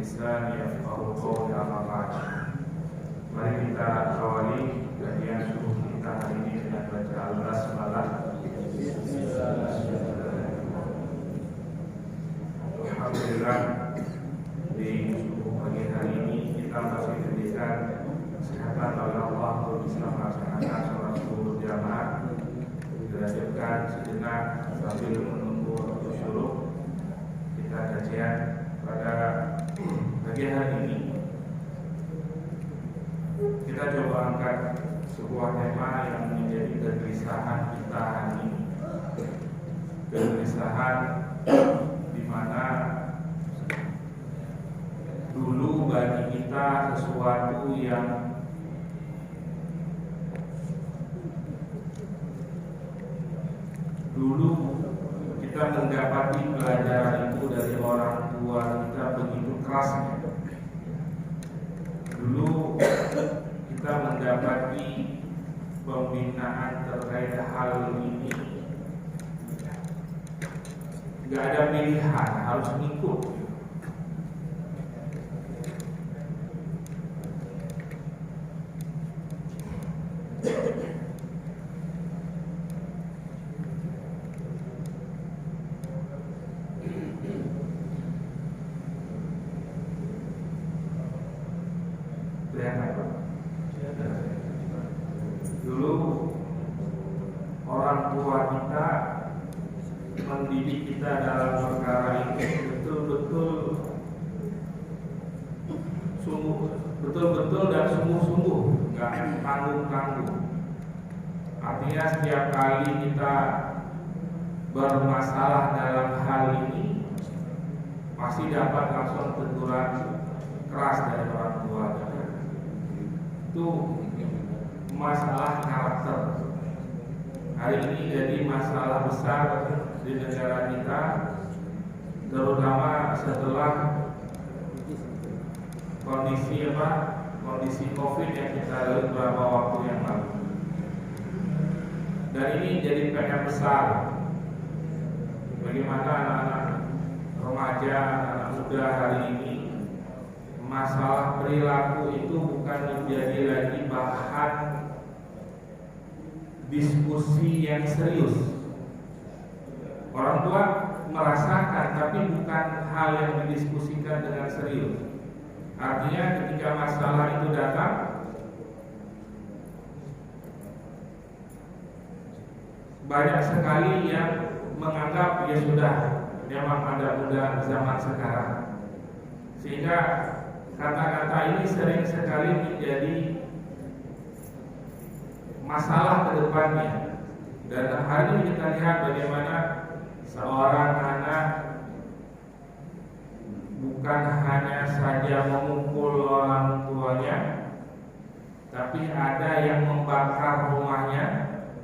lisani yafqahu qawli amma ba'd. Mari kita awali kajian subuh kita hari ini dengan baca al-basmalah. Alhamdulillah, di subuh pagi hari ini kita masih diberikan kesehatan oleh Allah untuk bisa melaksanakan sholat subuh berjamaah. Dilanjutkan sejenak sambil menunggu waktu syuruk. Kita kajian pada pagi hari ini. Kita coba angkat sebuah tema yang menjadi kegelisahan kita hari ini. Kegelisahan di mana dulu bagi kita sesuatu yang dulu kita mendapati pelajaran itu dari orang tua kita begitu kerasnya. Dulu kita mendapati pembinaan terkait hal ini, gak ada pilihan, harus ngikut. Dulu orang tua kita mendidik kita dalam perkara ini betul-betul dan sungguh-sungguh, nggak tanggung-tanggung. Artinya setiap kali kita bermasalah dalam hal ini pasti dapat langsung teguran keras dari orang tua kita. Itu masalah karakter. Hari ini jadi masalah besar di negara kita, terutama setelah kondisi COVID yang kita lalui beberapa waktu yang lalu. Dan ini jadi PR besar. Bagaimana anak-anak remaja, anak muda hari ini, masalah perilaku itu bukan menjadi lagi bahan diskusi yang serius. Orang tua merasakan, tapi bukan hal yang didiskusikan dengan serius. Artinya ketika masalah itu datang, banyak sekali yang menganggap ya sudah, memang ada muda zaman sekarang. Sehingga kata-kata ini sering sekali menjadi masalah ke depannya. Dan hari ini kita lihat bagaimana seorang anak bukan hanya saja memukul orang tuanya, tapi ada yang membakar rumahnya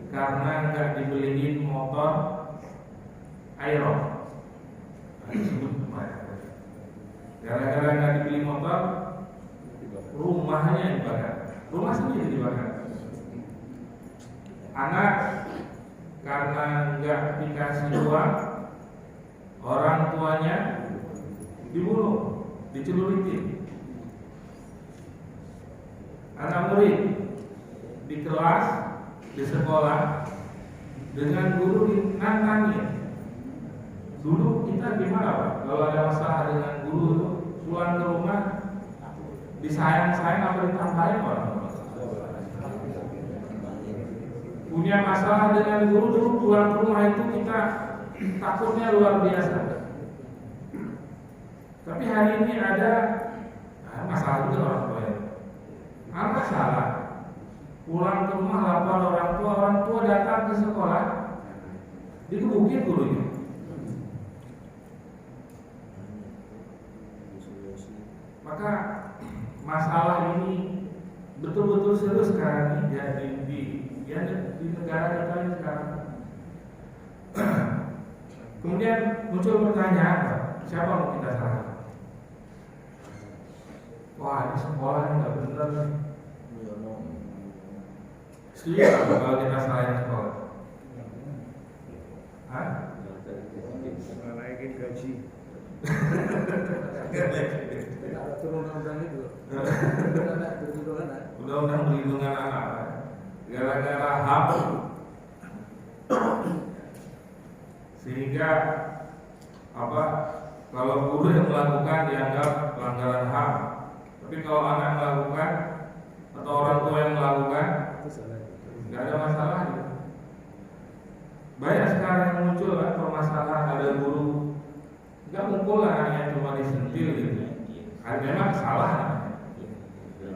karena nggak dibeliin motor Aerox. Gara-gara nggak dibeli motor, rumahnya dibakar, rumah sendiri dibakar. Anak karena nggak dikasih uang, orang tuanya dibunuh, dicelurutin. Anak murid di kelas, di sekolah, dengan guru ditantangin. Dulu kita gimana Pak? Kalau ada masalah dengan guru, pulang ke rumah disayang-sayang apa ditambahin orang? Punya masalah dengan guru, dulu pulang ke rumah itu kita takutnya luar biasa. Tapi hari ini ada masalah juga orang tua. Apa salah? Pulang ke rumah lapor orang tua datang ke sekolah digebukin gurunya. Maka masalah ini betul-betul serius sekarang ini di negara kita ini sekarang. Kemudian muncul pertanyaan, siapa mau kita salahkan? Wah, ini sekolah nggak benar nih. Setuju kalau kita salahin sekolah? Hah? Naikin gaji. undang-undang itu. Undang-undang perlindungan anak. Gara-gara HAM, sehingga kalau guru yang melakukan dianggap pelanggaran HAM, tapi kalau anak melakukan atau orang tua yang melakukan nggak ada masalah. Banyak sekarang yang muncul kan permasalahan, ada guru nggak mukul anaknya, cuma disentil gitu. Memang salah,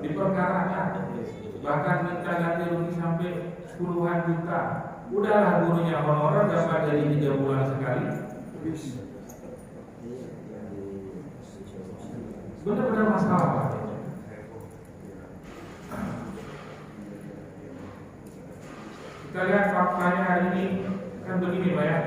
diperkarakan, bahkan minta ganti rugi sampai puluhan juta. Udahlah gurunya honorer dapat jadi 3 bulan sekali. Benar-benar masalah. Kita lihat faktanya hari ini kan begini Pak ya.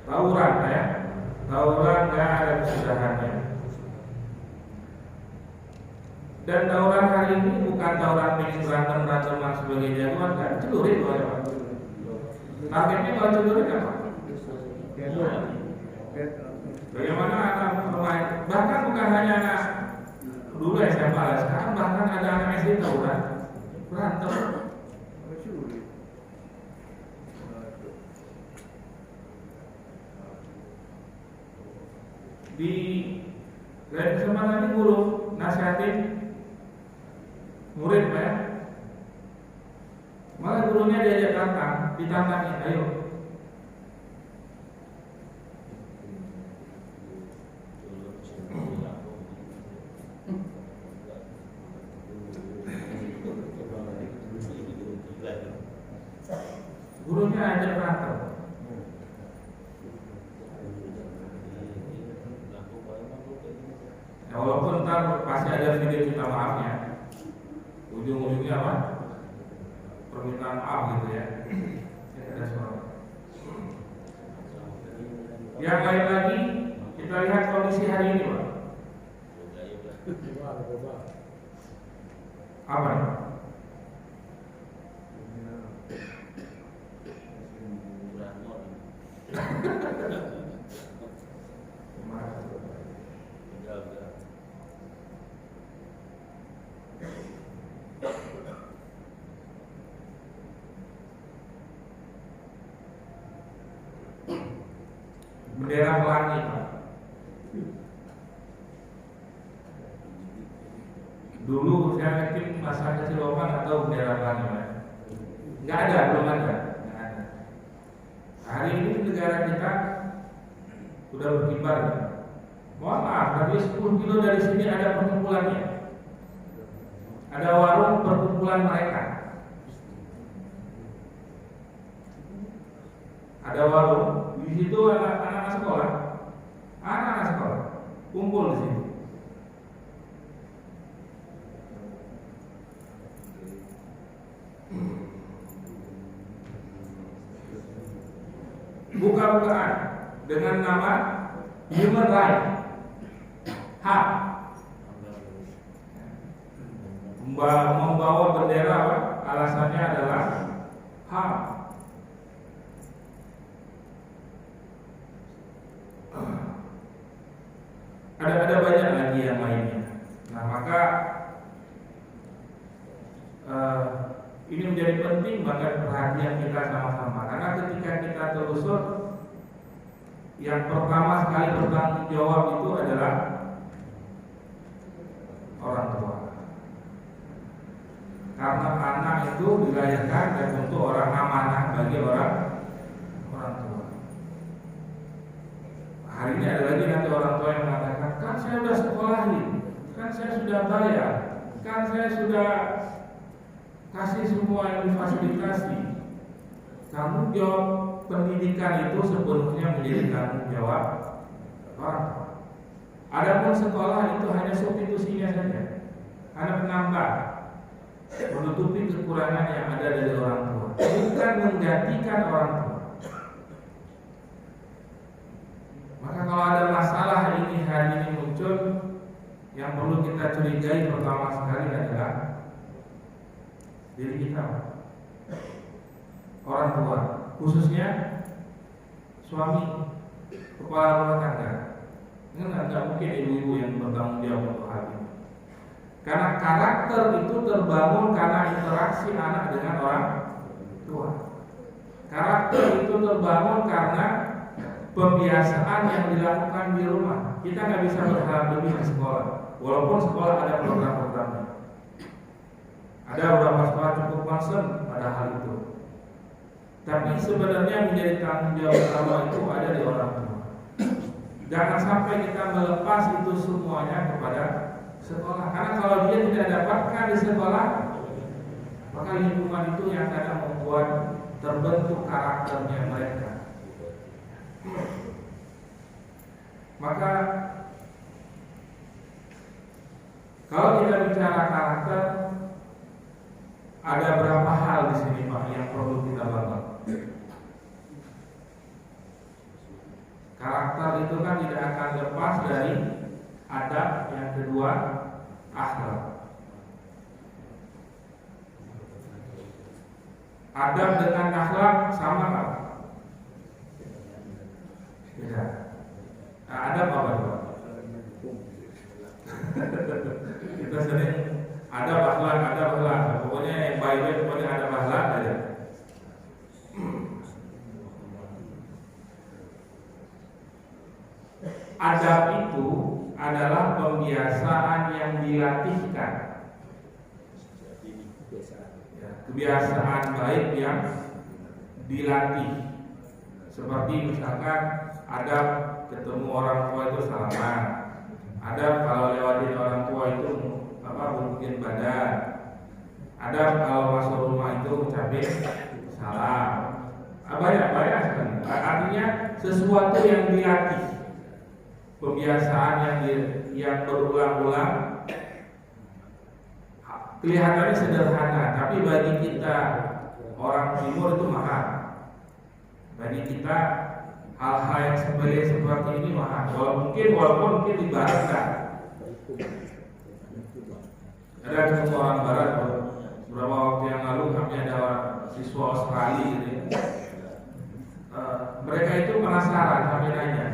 Tawuran ya, tawuran nggak ada kesudahannya. Dan tawuran hari ini bukan tawuran pengen berantem sebagai jagoan, kan celurit loh ya. Targetnya kalau celurit apa? Bagaimana anak bermain? Bahkan bukan hanya anak dulu SMA, sekarang bahkan ada anak SD tawuran, berantem. Di lain kesempatan ini guru nasihatin murid Pak ya. Malah gurunya diajak ditantangin, ayo. Gurunya ajak berantem. Ya, walaupun ntar pasti ada video minta maafnya, ujung-ujungnya apa? Permintaan maaf gitu ya. Ada suara. Yang lain lagi kita lihat kondisi hari ini Pak. Apa? Bendera pelangi Pak. Dulu saya yakin masa kecil Bapak atau bendera pelangi Pak. Nggak ada, belum ada. Hari ini negara kita sudah berkibar. Mohon maaf, tapi 10 kilo dari sini ada perkumpulannya. Ada warung perkumpulan mereka. Ada warung, di situ anak-anak sekolah, kumpul di situ. Buka-bukaan dengan nama human right, hak, membawa bendera apa? Alasannya adalah hak. Ada banyak lagi yang lainnya. Nah maka ini menjadi penting banget perhatian kita sama-sama. Karena ketika kita telusur, yang pertama sekali bertanggung jawab itu adalah orang tua. Karena anak itu dilahirkan dan untuk orang amanah bagi orang tua. Hari ini ada lagi nanti orang tua yang mengatakan, kan saya sudah sekolahin, kan saya sudah bayar, kan saya sudah kasih semua yang difasilitasi. Tanggung jawab pendidikan itu sepenuhnya menjadi tanggung jawab orang tua. Adapun sekolah itu hanya substitusinya saja, hanya penambah, menutupi kekurangan yang ada dari orang tua, bukan menggantikan orang tua. Maka kalau ada masalah ini hari ini muncul, yang perlu kita curigai pertama sekali adalah diri kita, orang tua, khususnya suami, kepala rumah tangga. Tidak mungkin ibu-ibu yang bertanggung jawab untuk hal ini, karena karakter itu terbangun karena interaksi anak dengan orang tua. Karakter itu terbangun karena pembiasaan yang dilakukan di rumah. Kita nggak bisa berharap lebih di sekolah, walaupun sekolah ada program-programnya. Ada beberapa sekolah cukup concern pada hal itu, tapi sebenarnya menjadi tanggung jawab utama itu ada di orang tua. Jangan sampai kita melepas itu semuanya kepada sekolah, karena kalau dia tidak dapatkan di sekolah, maka lingkungan itu yang kadang membuat terbentuk karakternya mereka. Maka kalau kita bicara karakter, ada berapa hal di sini Pak yang perlu kita bangun. Karakter itu kan tidak akan lepas dari adab, yang kedua akhlak. Adab dengan akhlak sama Pak? Beda. Adab apa Pak? Kita sering adab akhlak. Pokoknya yang baik-baik, pokoknya adab akhlak aja. Adab itu adalah pembiasaan yang dilatihkan, kebiasaan baik yang dilatih. Seperti misalkan adab ketemu orang tua itu salaman, adab kalau lewatin orang tua itu mungkin badan, adab kalau masuk rumah itu ucapin salam. Banyak sekali. Artinya sesuatu yang dilatih, pembiasaan yang berulang-ulang. Kelihatannya sederhana, tapi bagi kita orang timur itu mahal. Bagi kita hal-hal yang seperti ini mahal. Walaupun mungkin di barat kan. Ada ketemu orang barat beberapa waktu yang lalu, kami ada siswa Australia gitu. Mereka itu penasaran, kami nanya,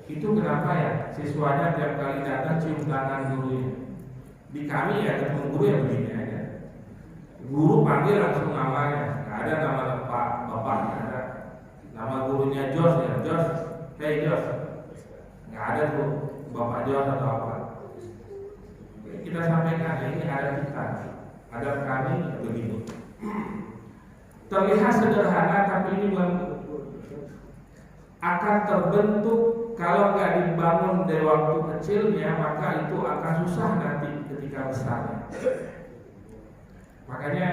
itu kenapa ya siswanya tiap kali datang cium tangan gurunya. Di kami ya ketemu guru yang begini aja, guru panggil langsung namanya, nggak ada nama bapak, nggak ada nama gurunya Jos ya, Jos, hey Jos, nggak ada tuh bapak Jos atau apa. Kita sampaikan ini ada kita, ada kami begini. Terlihat sederhana, tapi ini akan terbentuk. Kalau nggak dibangun dari waktu kecilnya, maka itu akan susah nanti ketika besarnya. Makanya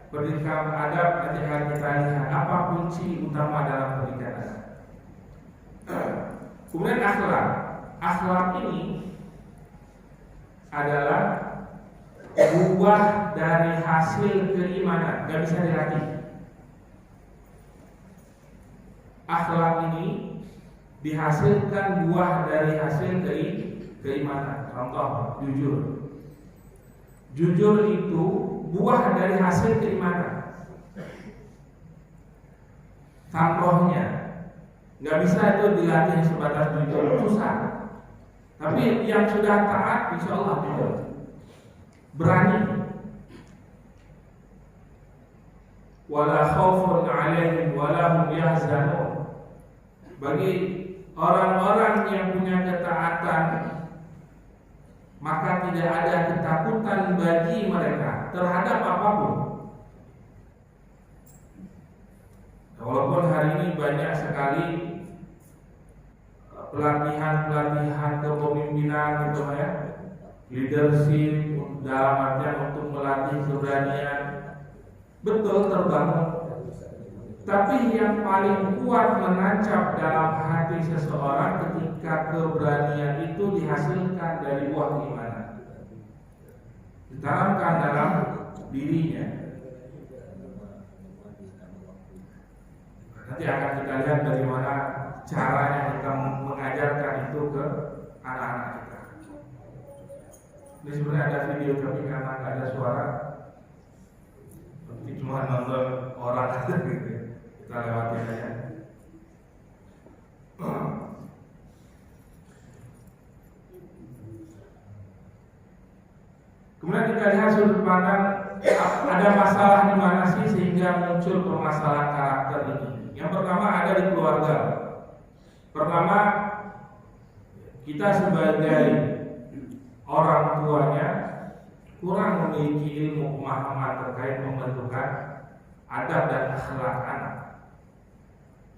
pendidikan adab nanti akan kita lihat apa kunci utama dalam pendidikan adab. Kemudian akhlak. Akhlak ini adalah buah dari hasil keimanan, nggak bisa dilatih. Akhlak ini dihasilkan buah dari hasil keimanan. Contoh, jujur. Jujur itu buah dari hasil keimanan. Contohnya, nggak bisa itu dilatih sebatas jujur, susah. Tapi yang sudah taat, insya Allah jujur, berani. Wala khaufun 'alaihim wala hum yahzanun. Bagi orang-orang yang punya ketaatan, maka tidak ada ketakutan bagi mereka terhadap apapun. Walaupun hari ini banyak sekali pelatihan kepemimpinan gitu ya, leadership dalam artian untuk melatih keberanian, betul terbangun. Tapi yang paling kuat menancap dalam hati seseorang ketika keberanian itu dihasilkan dari buah keimanan, ditanamkan dalam dirinya. Nanti akan kita lihat bagaimana caranya kita mengajarkan itu ke anak-anak kita. Ini sebenarnya ada video tapi karena nggak ada suara, seperti cuma nonton orang aja gitu. Kita lewatin aja. Kemudian kita lihat sudut pandang, ada masalah di mana sih sehingga muncul permasalahan karakter ini. Yang pertama ada di keluarga. Pertama, kita sebagai orang tuanya kurang memiliki ilmu pemahaman terkait pembentukan adab dan akhlak anak.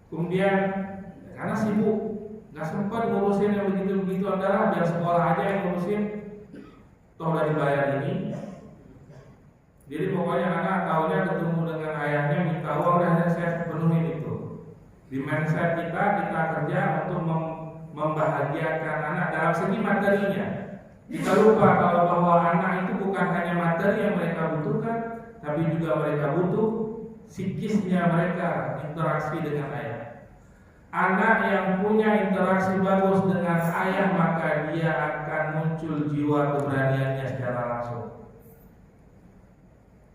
Kemudian karena sibuk, nggak sempat ngurusin yang begitu-begitu, adalah biar sekolah aja yang ngurusin, toh dari bayar ini. Jadi pokoknya anak tahunya ketemu dengan ayahnya minta uang dan saya penuhin itu. Di mindset kita kerja untuk membahagiakan anak dalam segi materinya. Kita lupa kalau bahwa anak itu bukan hanya materi yang mereka butuhkan, tapi juga mereka butuh psikisnya mereka, interaksi dengan ayah. Anak yang punya interaksi bagus dengan ayah, maka dia akan muncul jiwa keberaniannya secara langsung.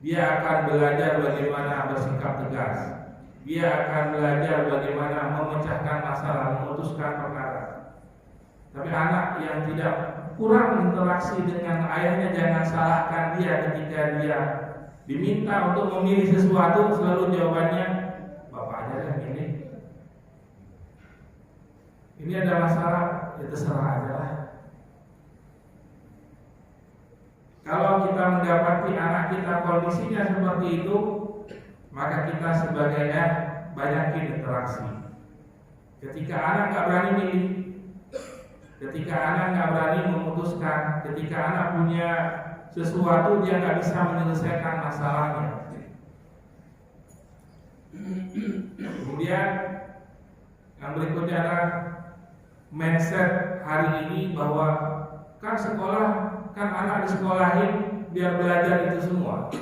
Dia akan belajar bagaimana bersikap tegas. Dia akan belajar bagaimana memecahkan masalah, memutuskan perkara. Tapi anak yang tidak kurang interaksi dengan ayahnya, jangan salahkan dia ketika dia diminta untuk memilih sesuatu, selalu jawabannya bapak aja yang ini. Ini ada masalah, ya terserah aja lah. Kalau kita mendapati anak kita kondisinya seperti itu, maka kita sebagai ayah banyakin interaksi. Ketika anak nggak berani milih, ketika anak nggak berani memutuskan, ketika anak punya sesuatu dia nggak bisa menyelesaikan masalahnya. Kemudian yang berikutnya adalah mindset hari ini bahwa kan sekolah, kan anak disekolahin biar belajar itu semua.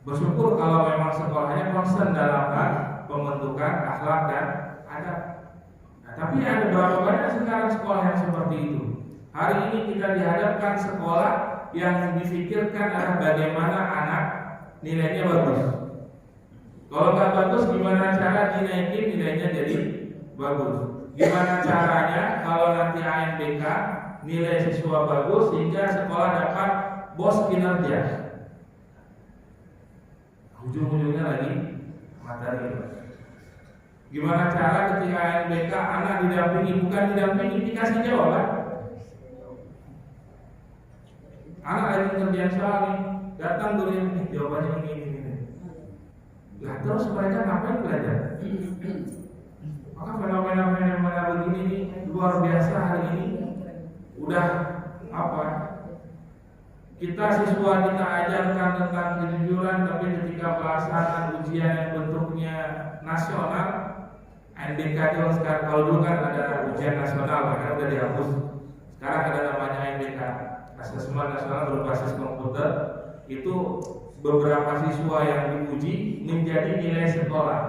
Bersyukur kalau memang sekolahnya concern dalam hal pembentukan akhlak dan adab. Nah, tapi ada berapa banyak sekarang sekolah yang seperti itu. Hari ini kita dihadapkan sekolah yang difikirkan adalah bagaimana anak nilainya bagus. Kalau nggak bagus, gimana cara dinaikin nilainya jadi bagus? Gimana caranya kalau nanti ANBK nilai siswa bagus sehingga sekolah dapat bos kinerja? Ujung-ujungnya lagi materi. Gimana cara ketika ANBK anak didampingi, bukan didampingi, dikasih jawaban. Anak lagi kerjaan soal nih, datang dulu ini jawabannya ini. Lah terus mereka ngapain belajar? Maka fenomena-fenomena begini nih luar biasa hari ini. Udah apa? Kita siswa kita ajarkan tentang kejujuran, tapi ketika pelaksanaan ujian yang bentuknya nasional, ANBK itu sekarang, kalau dulu kan ada ujian nasional, bahkan udah dihapus. Sekarang ada namanya ANBK, Asesmen Nasional Berbasis Komputer. Itu beberapa siswa yang diuji menjadi nilai sekolah.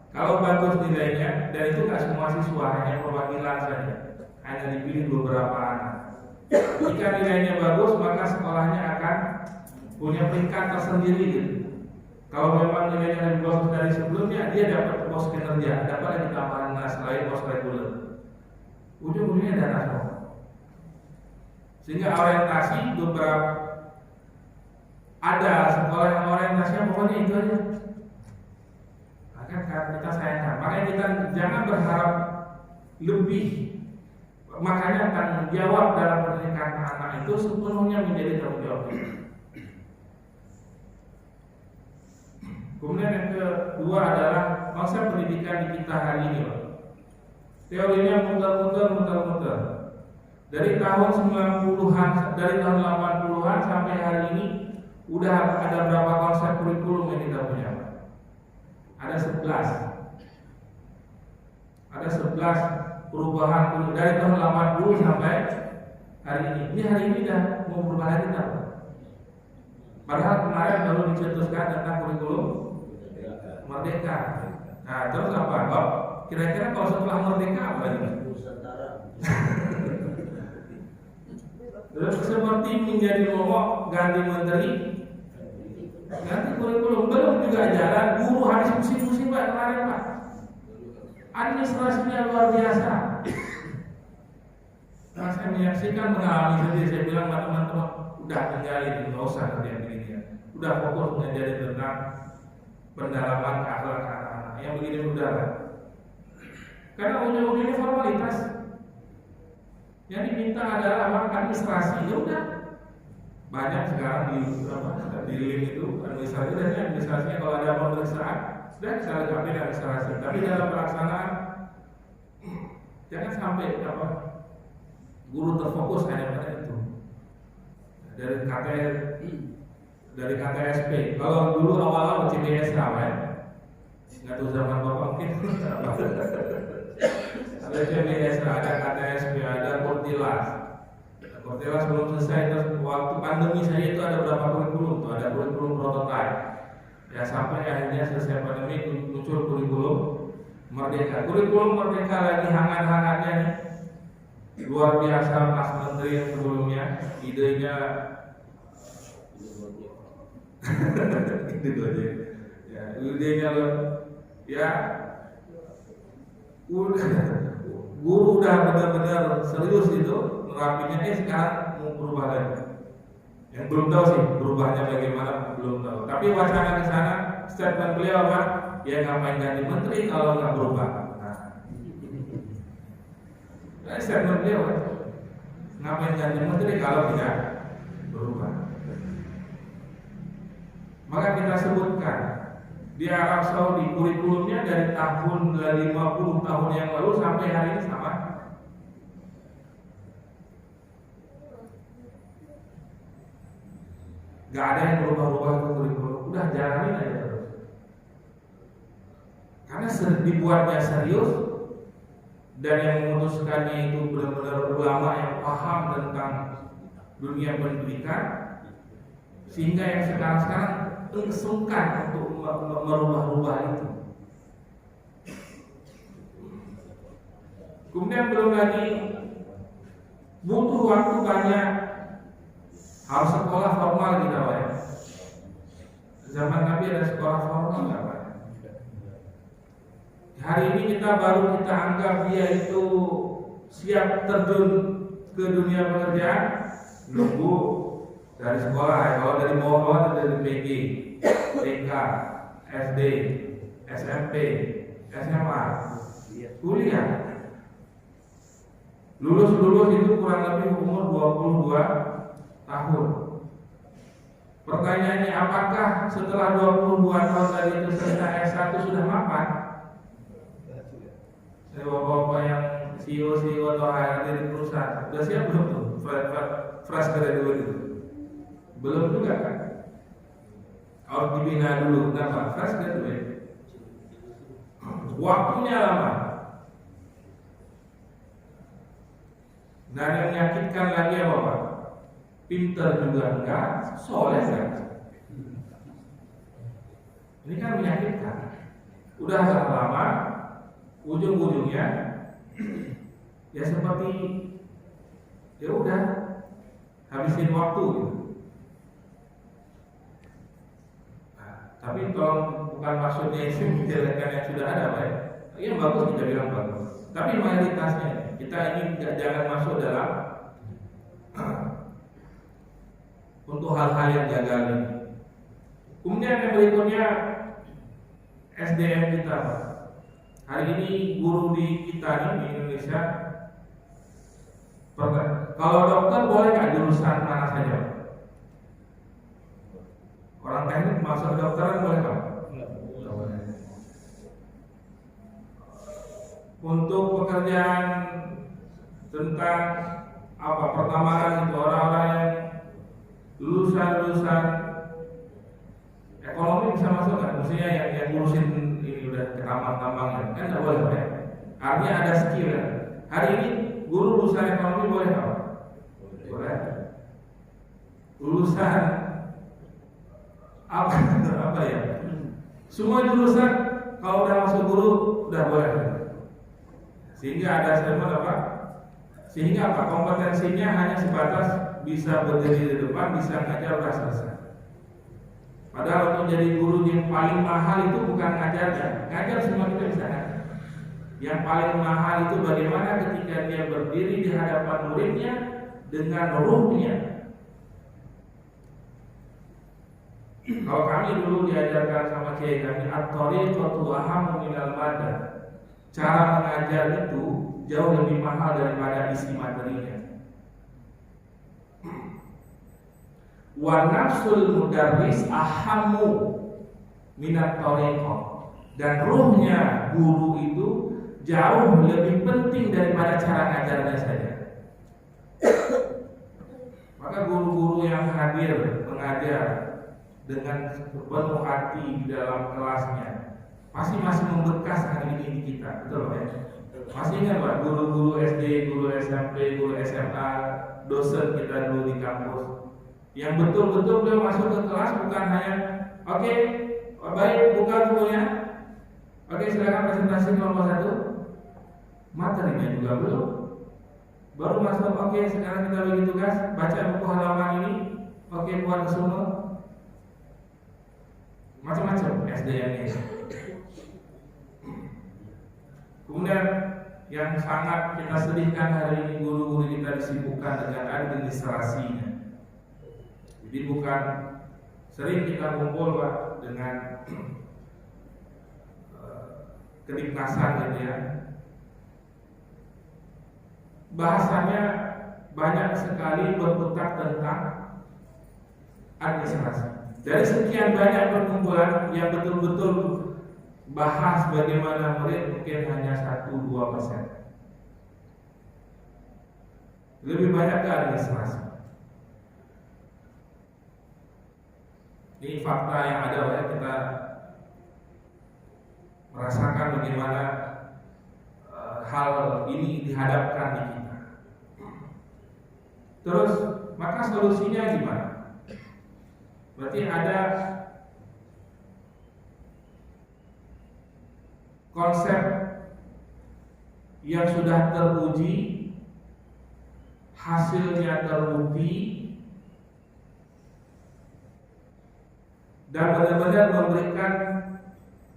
Kalau bagus nilainya, dan itu nggak semua siswa, hanya perwakilan saja, hanya dipilih beberapa anak. Jika nilainya bagus, maka sekolahnya akan punya peringkat tersendiri gitu. Kalau memang nilainya lebih bagus dari sebelumnya, dia dapat pos kinerja, dapat lagi tambahan selain pos reguler. Ujung-ujungnya dana semua. Sehingga orientasi beberapa ada sekolah yang orientasinya pokoknya itu aja. Maka kita sayangkan. Makanya kita jangan berharap lebih. Makanya tanggung jawab dalam pendidikan anak itu sepenuhnya menjadi tanggung jawab kita. Kemudian yang kedua adalah konsep pendidikan di kita hari ini. Teorinya muter-muter. Dari tahun 90-an, dari tahun 80-an sampai hari ini udah ada berapa konsep kurikulum yang kita punya? ada 11. Ada 11 perubahan dari tahun 80 sampai hari ini. Ini hari ini dah mau berubah lagi tak? Padahal kemarin baru dicetuskan tentang kurikulum Merdeka. Nah, terus apa? Oh, kira-kira kalau setelah Merdeka apa lagi? Terus seperti menjadi momok ganti menteri, ganti kurikulum, belum juga jalan. Guru harus musim-musim Pak kemarin Pak. Administrasinya luar biasa. Nah, saya menyaksikan mengalami sendiri. Saya bilang teman-teman, udah tinggalin, nggak usah kerja begini. Udah fokus menjadi tentang pendalaman akhlak anak-anak. Yang begini udah lah. Karena ujung-ujungnya formalitas. Yang diminta adalah apa? Administrasi. Ya udah. Banyak sekarang di link itu administrasi, dan administrasinya kalau ada pemeriksaan sudah bisa lengkapi administrasi. Tapi dalam pelaksanaan jangan sampai apa guru terfokus hanya pada itu. Dari KTSP. Kalau dulu awal-awal CBS apa ya? Nggak tahu zaman bapak mungkin. Ada CBS, ada KTSP, ada Kurtilas. Kurtilas belum selesai. Terus waktu pandemi saya itu ada berapa kurikulum tuh? Ada kurikulum prototipe. Ya sampai akhirnya selesai pandemi muncul kurikulum Merdeka. Kurikulum Merdeka lagi hangat-hangatnya nih. Luar biasa Mas Menteri yang sebelumnya idenya itu aja. Ya, idenya ya guru udah benar-benar serius itu merapinya. Sekarang mau berubah lagi. Yang belum tahu sih berubahnya bagaimana, belum tahu. Tapi wacana di sana, statement beliau apa? Ya ngapain ganti menteri kalau nggak berubah. Nah, statement beliau ngapain ganti menteri kalau tidak berubah. Maka kita sebutkan di Arab Saudi kurikulumnya dari tahun 50 tahun yang lalu sampai hari ini sama. Gak ada yang berubah-ubah ke kurikulum. Udah jalanin aja terus. Karena dibuatnya serius, dan yang memutuskannya itu benar-benar ulama yang paham tentang dunia pendidikan, sehingga yang sekarang-sekarang sungkan untuk merubah-rubah itu. Kemudian belum lagi butuh waktu banyak. Harus sekolah formal kita Pak ya. Zaman Nabi ada sekolah formal nggak Pak? Hari ini kita anggap dia itu siap terjun ke dunia pekerjaan, nunggu dari sekolah ya. Kalau dari bawah itu dari PG, TK, SD, SMP, SMA, kuliah. Lulus itu kurang lebih umur 22 tahun. Pertanyaannya, apakah setelah 22 tahun tadi itu selesai S1 sudah mapan? Bapak-bapak yang CEO atau HRD di perusahaan sudah siap belum tuh fresh graduate itu? Belum juga kan? Harus dibina dulu. Kenapa? Fresh graduate waktunya lama. Dan yang menyakitkan lagi apa Pak? Pinter juga enggak, soleh enggak. Ini kan menyakitkan. Udah lama, ujung-ujungnya ya seperti ya udah habisin waktu gitu. Nah, tapi tolong bukan maksudnya itu menjelekkan yang sudah ada Pak ya. Yang bagus kita bilang bagus. Tapi mayoritasnya kita ini jangan masuk dalam untuk hal-hal yang gagal ini. Kemudian yang berikutnya SDM kita Pak. Hari ini guru di kita nih di Indonesia, kalau dokter boleh nggak jurusan mana saja? Orang teknik masuk kedokteran boleh nggak? Untuk pekerjaan tentang apa pertamaran itu orang-orang yang lulusan ekonomi bisa masuk nggak? Maksudnya yang ngurusin ini sudah ke tambang-tambang kan tidak boleh ya. Artinya ada skill ya. Hari ini guru lulusan ekonomi boleh apa? Boleh. Lulusan apa ya? Semua jurusan kalau udah masuk guru udah boleh. Sehingga ada statement apa? Sehingga apa? Kompetensinya hanya sebatas bisa berdiri di depan, bisa ngajar udah selesai. Padahal untuk jadi guru yang paling mahal itu bukan ngajarnya. Ngajar semua kita bisa ngajar. Yang paling mahal itu bagaimana ketika dia berdiri di hadapan muridnya dengan ruhnya. Kalau kami dulu diajarkan sama kiai kami, at-thariqatu ahammu minal madan. Cara mengajar itu jauh lebih mahal daripada isi materinya. Wa nafsul mudarris ahammu minat thariqah. Dan ruhnya guru itu jauh lebih penting daripada cara ngajarnya saja. Maka guru-guru yang hadir mengajar dengan penuh hati di dalam kelasnya pasti masih membekas hari ini di kita, betul ya? Masih ingat Pak, guru-guru SD, guru SMP, guru SMA, dosen kita dulu di kampus, yang betul-betul beliau masuk ke kelas bukan hanya oke, baik buka bukunya, oke silakan presentasi kelompok 1, materinya juga belum, baru masuk oke sekarang kita bagi tugas, baca buku halaman ini, oke buat semua, macam-macam SDM ini. Kemudian yang sangat kita sedihkan hari ini, guru-guru kita disibukkan dengan administrasinya. Jadi bukan sering kita kumpul Pak dengan kediknasan gitu ya. Bahasanya banyak sekali berputar tentang administrasi. Dari sekian banyak perkumpulan yang betul-betul bahas bagaimana murid mungkin hanya 1-2%. Lebih banyak ke administrasi. Ini fakta yang ada ya, kita merasakan bagaimana hal ini dihadapkan di kita. Terus maka solusinya gimana? Berarti ada konsep yang sudah teruji, hasilnya terbukti, dan benar-benar memberikan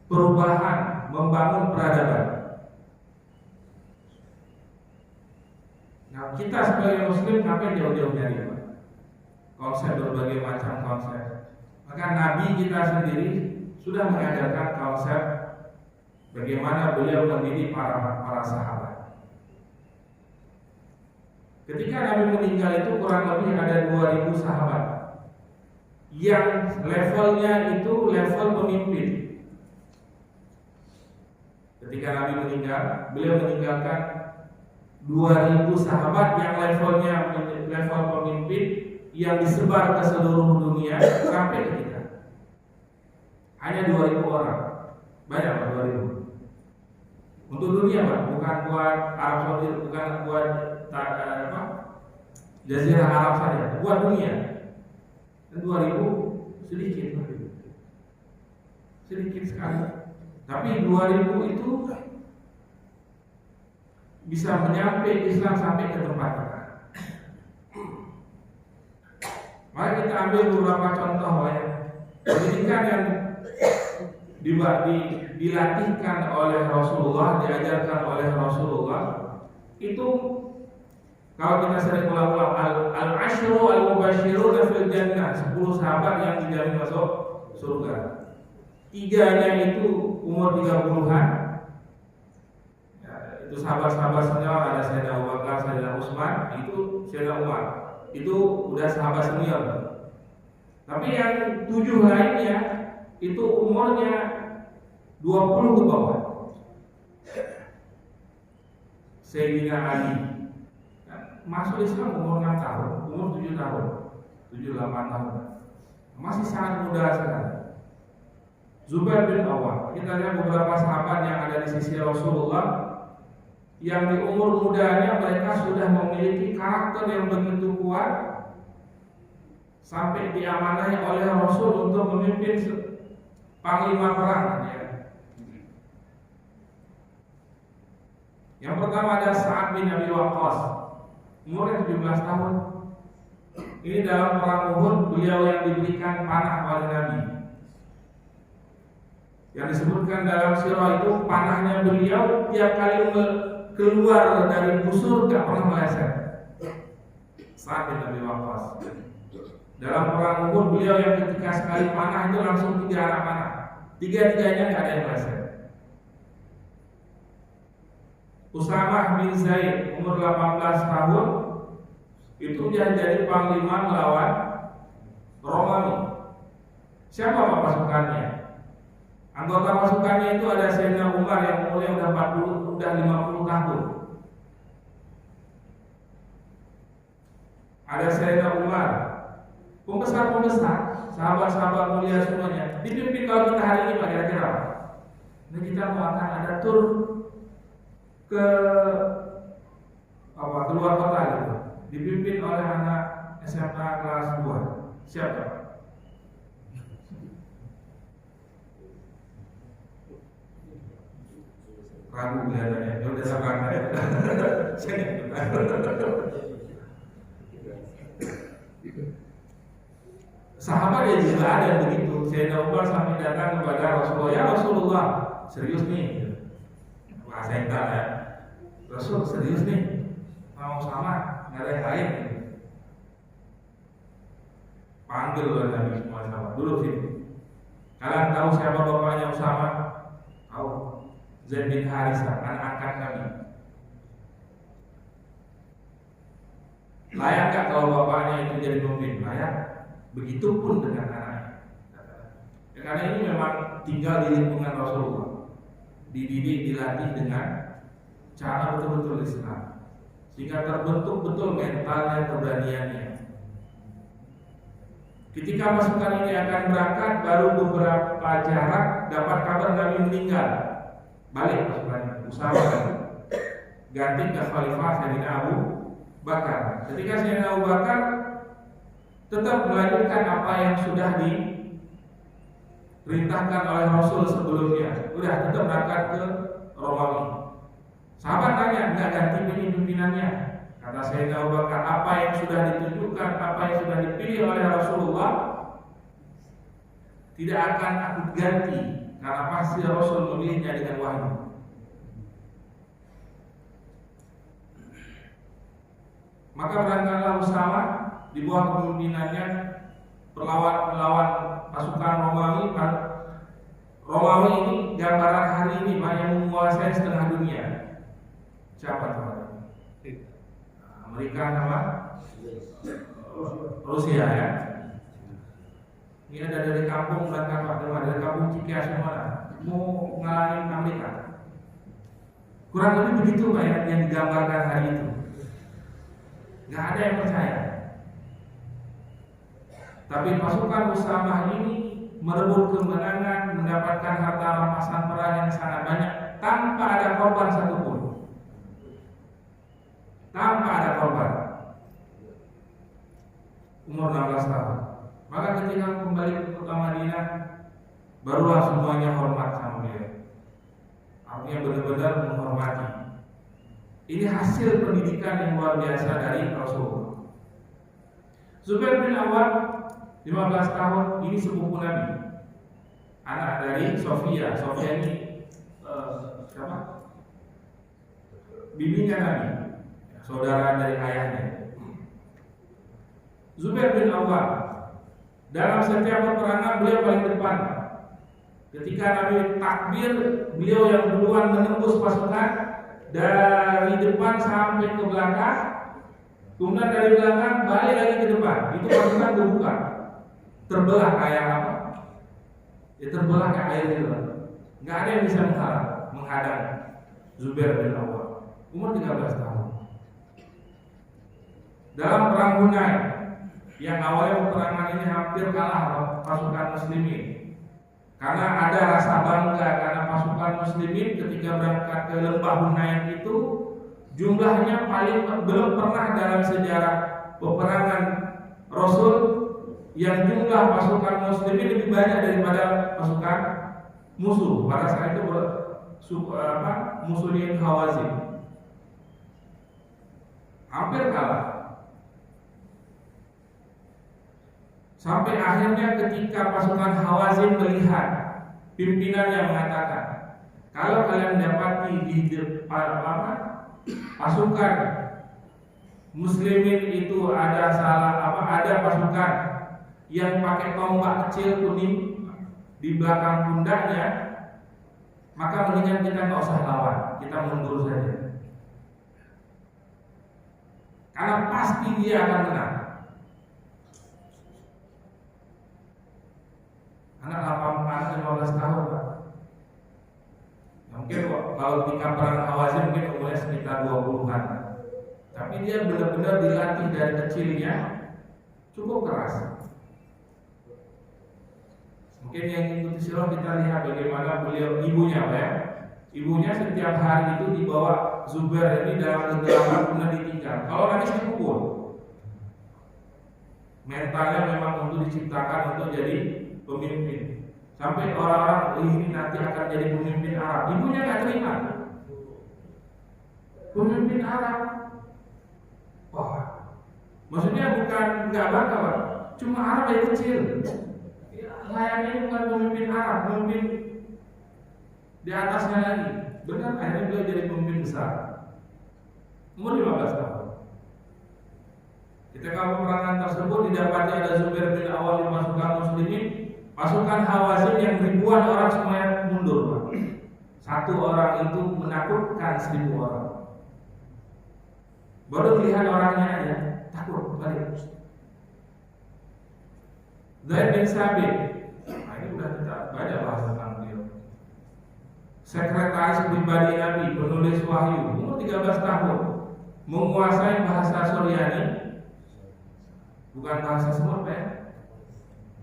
perubahan, membangun peradaban. Nah, kita sebagai Muslim ngapain jauh-jauh dari konsep berbagai macam konsep. Maka Nabi kita sendiri sudah mengajarkan konsep bagaimana beliau mendidik para sahabat. Ketika Nabi meninggal itu kurang lebih ada 2.000 sahabat yang levelnya itu level pemimpin. Ketika Nabi meninggal, beliau meninggalkan 2.000 sahabat yang levelnya level pemimpin yang disebar ke seluruh dunia sampai ke kita. Hanya 2.000 orang. Banyak Pak 2.000. Untuk dunia Pak, bukan buat Arab Saudi, bukan buat Jazirah Arab saja, buat dunia. Dan 2.000 sedikit, sedikit sekali. Tapi 2.000 itu bisa menyampai Islam sampai ke tempat kita. Mari kita ambil beberapa contoh ya. Pendidikan yang dilatihkan oleh Rasulullah, diajarkan oleh Rasulullah itu kalau kita sering ulang-ulang al-ashru al-mubashirun fil jannah, 10 sahabat yang dijamin masuk surga. 3-nya itu umur 30-an. Ya, itu sahabat-sahabat senior, ada Sayyidina Abu Bakar, Sayyidina Utsman, itu Sayyidina Umar. Itu udah sahabat senior. Tapi yang 7 lainnya itu umurnya 20 ke bawah. Sayyidina Ali masuk Islam umur 6 tahun, umur 7 tahun, 7-8 tahun, masih sangat muda sekali. Zubair bin Awwam Kita lihat beberapa sahabat yang ada di sisi Rasulullah, yang di umur mudanya mereka sudah memiliki karakter yang begitu kuat sampai diamanahi oleh Rasul untuk memimpin panglima perang. Yang pertama ada Sa'ad bin Abi Waqqas, umurnya 17 tahun. Ini dalam perang Uhud, beliau yang diberikan panah oleh Nabi. Yang disebutkan dalam sirah itu, panahnya beliau tiap kali keluar dari busur gak pernah meleset. Sa'ad bin Abi Waqqas. Dalam perang Uhud, beliau yang ketika sekali panah itu langsung 3 anak panah. 3-tiganya gak ada yang meleset. Usamah bin Zaid, umur 18 tahun, itu dia jadi panglima melawan Romawi. Siapa pasukannya? Anggota pasukannya itu ada Sayyidina Umar yang umurnya udah 50 tahun. Ada Sayyidina Umar, pembesar-pembesar, sahabat-sahabat mulia semuanya. Dipimpin kalau kita hari ini kira-kira. Nah, kita mau akan ada tur ke luar kota gitu, dipimpin oleh anak SMA kelas 2. Siapa? Ragu kelihatannya. Ya udah sabar. Sahabat ya juga ada yang begitu. Sayyidina Umar sampai datang kepada Rasulullah, ya Rasulullah, serius nih, bahasa Inggris ya. Rasul serius nih, mau sama, nggak ada yang lain. Panggil oleh Nabi semua sahabat, duduk sini. Kalian tahu siapa bapaknya Usama? Tahu, Zaid bin Harisah, anak angkat Nabi. Layak nggak kalau bapaknya itu jadi pemimpin? Layak. Begitupun dengan anaknya. Ya, karena ini memang tinggal di lingkungan Rasulullah, dididik, dilatih dengan cara betul-betul Islam, sehingga terbentuk betul mentalnya, keberaniannya. Ketika pasukan ini akan berangkat, baru beberapa jarak dapat kabar Nabi meninggal. Balik pasukannya, Usamah ganti ke Khalifah Sayyidina Abu Bakar. Ketika Sayyidina Abu Bakar tetap melanjutkan apa yang sudah diperintahkan oleh Rasul sebelumnya, udah tetap berangkat ke Romawi. Sahabat tanya, enggak ganti pimpinannya? Kata Sayyidina Abu Bakar, apa yang sudah ditunjukkan, apa yang sudah dipilih oleh Rasulullah tidak akan aku ganti, karena pasti Rasul memilihnya dengan wahyu. Maka berangkatlah Usamah di bawah kepemimpinannya melawan pasukan Romawi. Romawi ini gambaran hari ini banyak menguasai setengah dunia. Siapa teman? Amerika sama Rusia ya. Ini ada dari kampung berangkat dari kampung Cikias semua mau ngalahin Amerika. Kurang lebih begitu Pak yang digambarkan hari itu. Nggak ada yang percaya. Tapi pasukan Usamah ini merebut kemenangan, mendapatkan harta rampasan perang yang sangat banyak tanpa ada korban satupun. Tanpa ada korban. Umur 16 tahun. Maka ketika kembali ke kota Madinah, barulah semuanya hormat sama beliau. Artinya benar-benar menghormati. Ini hasil pendidikan yang luar biasa dari Rasulullah. Zubair bin Awwam 15 tahun, ini sepupu Nabi, anak dari Sofia. Sofia ini siapa? Bibinya Nabi, saudara dari ayahnya. Zubair bin Awwam dalam setiap peperangan beliau paling depan. Ketika Nabi takbir, beliau yang duluan menembus pasukan dari depan sampai ke belakang, kemudian dari belakang balik lagi ke depan. Itu pasukan terbuka, terbelah kayak apa? Ya terbelah kayak air gitu. Nggak ada yang bisa menghadang Zubair bin Awwam. Umur 13 tahun. Dalam perang Hunain yang awalnya peperangan ini hampir kalah pasukan muslimin, Karena ada rasa bangga karena pasukan muslimin ketika berangkat ke lembah Hunain itu jumlahnya belum pernah dalam sejarah peperangan Rasul yang jumlah pasukan muslimin lebih banyak daripada pasukan musuh. Pada saat itu musuhnya Hawazin hampir kalah. Sampai akhirnya ketika pasukan Hawazin melihat pimpinan yang mengatakan, kalau kalian dapati di pasukan muslimin itu ada pasukan yang pakai tombak kecil kuning di belakang pundaknya, maka mendingan kita nggak usah lawan, kita mundur saja, karena pasti dia akan menang. Anak 15 tahun Pak. Mungkin kalau tingkat perang Hawazin mungkin umurnya sekitar 20-an. Tapi dia benar-benar dilatih dari kecilnya cukup keras. Mungkin yang ikuti sirah kita lihat bagaimana beliau ibunya Pak ya. Ibunya setiap hari itu dibawa Zubair ini dalam kegelapan kemudian ditinggal. Kalau nangis dipukul. Mentalnya memang untuk diciptakan untuk jadi pemimpin. Sampai orang-orang ini nanti akan jadi pemimpin Arab. Ibunya nggak terima. Pemimpin Arab. Wah, maksudnya bukan nggak bangga Pak. Cuma Arab yang kecil. Layaknya ini bukan pemimpin Arab, pemimpin di atasnya lagi. Benar, akhirnya beliau jadi pemimpin besar. Umur 15 tahun. Ketika peperangan tersebut didapati ada Zubair bin Awam di pasukan muslimin. Pasukan Hawazin yang ribuan orang semuanya mundur Pak. Satu orang itu menakutkan 1000 orang. Baru lihat orangnya aja takut balik. Zaid bin Sabit, nah ini udah kita baca bahas tentang beliau. Sekretaris pribadi Nabi, penulis wahyu, umur 13 tahun, menguasai bahasa Suryani, bukan bahasa Semut ya.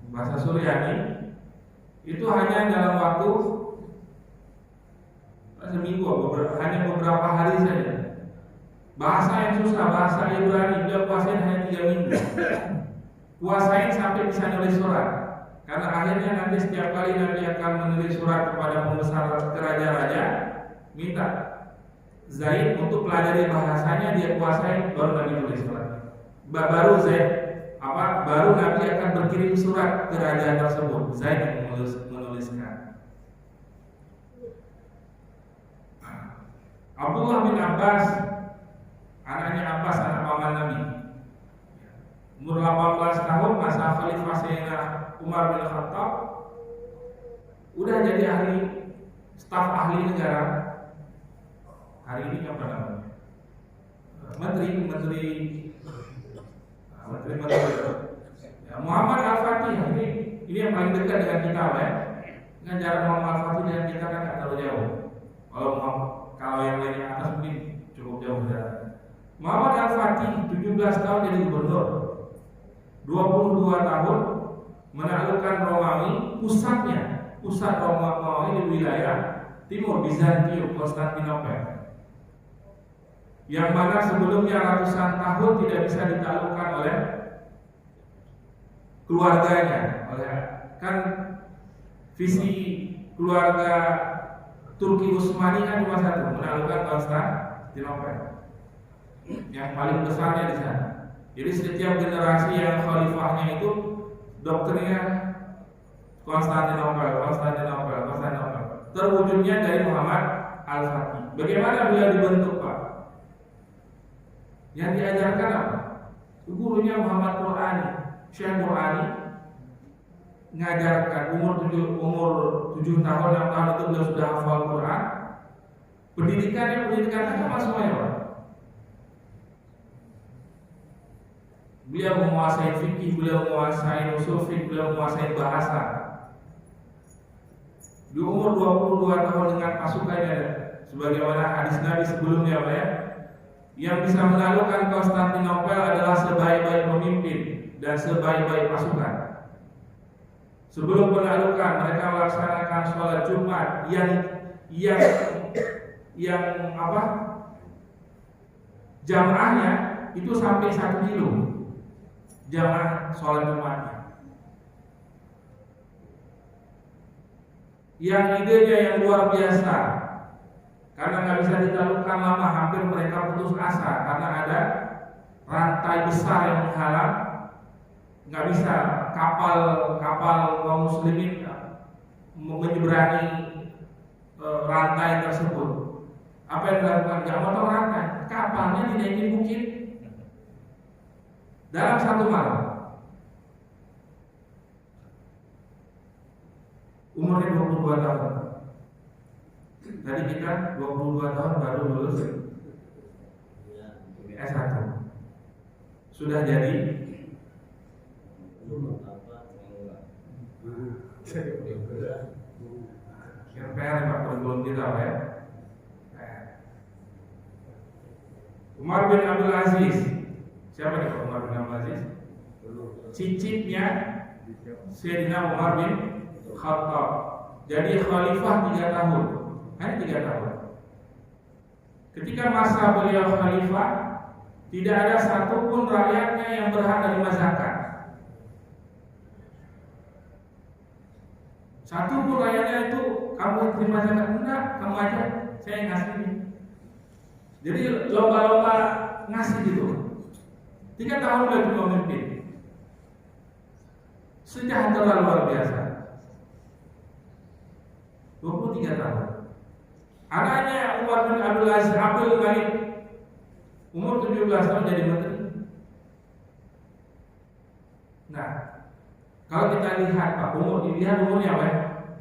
Bahasa Suryani itu hanya dalam waktu seminggu, hanya beberapa hari saja. Bahasa yang susah, bahasa Ibrani, dia kuasain hanya 3 minggu. Kuasain sampai bisa nulis surat. Karena akhirnya nanti setiap kali Nabi akan menulis surat kepada pembesar raja-raja, minta Zaid untuk pelajari bahasanya, dia kuasai, baru Nabi nulis surat. Baru Nabi akan berkirim surat ke raja tersebut. Zaid yang menuliskan. Abdullah bin Abbas, anaknya Abbas, anak paman Nabi, umur 18 tahun, masa Khalifah Sayyidina Umar bin Khattab, udah jadi staf ahli negara. Hari ini apa namanya? Menteri. Ya, Muhammad Al-Fatih ini yang paling dekat dengan kita ya. Dengan jarak Muhammad Al-Fatih dengan kita kan tidak terlalu jauh. Kalau yang lain atas mungkin cukup jauh ya. Muhammad Al-Fatih 17 tahun jadi gubernur, 22 tahun menaklukkan Romawi, pusat Romawi di wilayah timur Bizantium, Konstantinopel, yang mana sebelumnya ratusan tahun tidak bisa ditaklukkan oleh keluarganya. Kan visi keluarga Turki Utsmani kan cuma satu, menaklukkan Konstantinopel, yang paling besarnya di sana. Jadi setiap generasi yang khalifahnya itu doktrinnya Konstantinopel. Terwujudnya dari Muhammad Al-Fatih. Bagaimana beliau dibentuk Pak? Yang diajarkan apa? Gurunya Muhammad Qur'ani, Syekh Qur'ani, ngajarkan umur 7 tahun, 6 tahun itu beliau sudah hafal Quran. Pendidikan agama semuanya Pak. Beliau menguasai fikih, beliau menguasai usul fikih, beliau menguasai bahasa. Di umur 22 tahun dengan pasukannya, sebagaimana hadis Nabi sebelumnya Pak ya, yang bisa menaklukkan Konstantinopel adalah sebaik-baik pemimpin dan sebaik-baik pasukan. Sebelum penaklukan mereka melaksanakan sholat Jumat yang apa? Jamaahnya itu sampai 1 kilo. Jamaah sholat Jumatnya. Yang idenya yang luar biasa, karena nggak bisa ditaklukkan lama, hampir mereka putus asa karena ada rantai besar yang menghalang, nggak bisa kapal kaum muslimin menyeberangi rantai tersebut. Apa yang dilakukan? Nggak motong rantai, kapalnya dinaikin bukit dalam 1 malam. Umurnya 22 tahun. Tadi kita 22 tahun baru lulus S1. Sudah jadi PR Pak kurikulum kita Pak ya. Umar bin Abdul Aziz. Siapa nih Pak Umar bin Abdul Aziz? Cicitnya Sayyidina Umar bin Khattab. Jadi khalifah 3 tahun. Hanya 3 tahun. Ketika masa beliau khalifah, tidak ada satupun rakyatnya yang berhak menerima zakat. Satupun rakyatnya itu kamu terima zakat, enggak, kamu aja, saya yang ngasih ini. Jadi lomba-lomba ngasih gitu. 3 tahun beliau memimpin. Sejahtera luar biasa. 23 tahun. Anaknya Umar bin Abdul Aziz Abdul Malik umur 17 tahun jadi menteri. Nah, kalau kita lihat Pak, lihat umurnya Pak,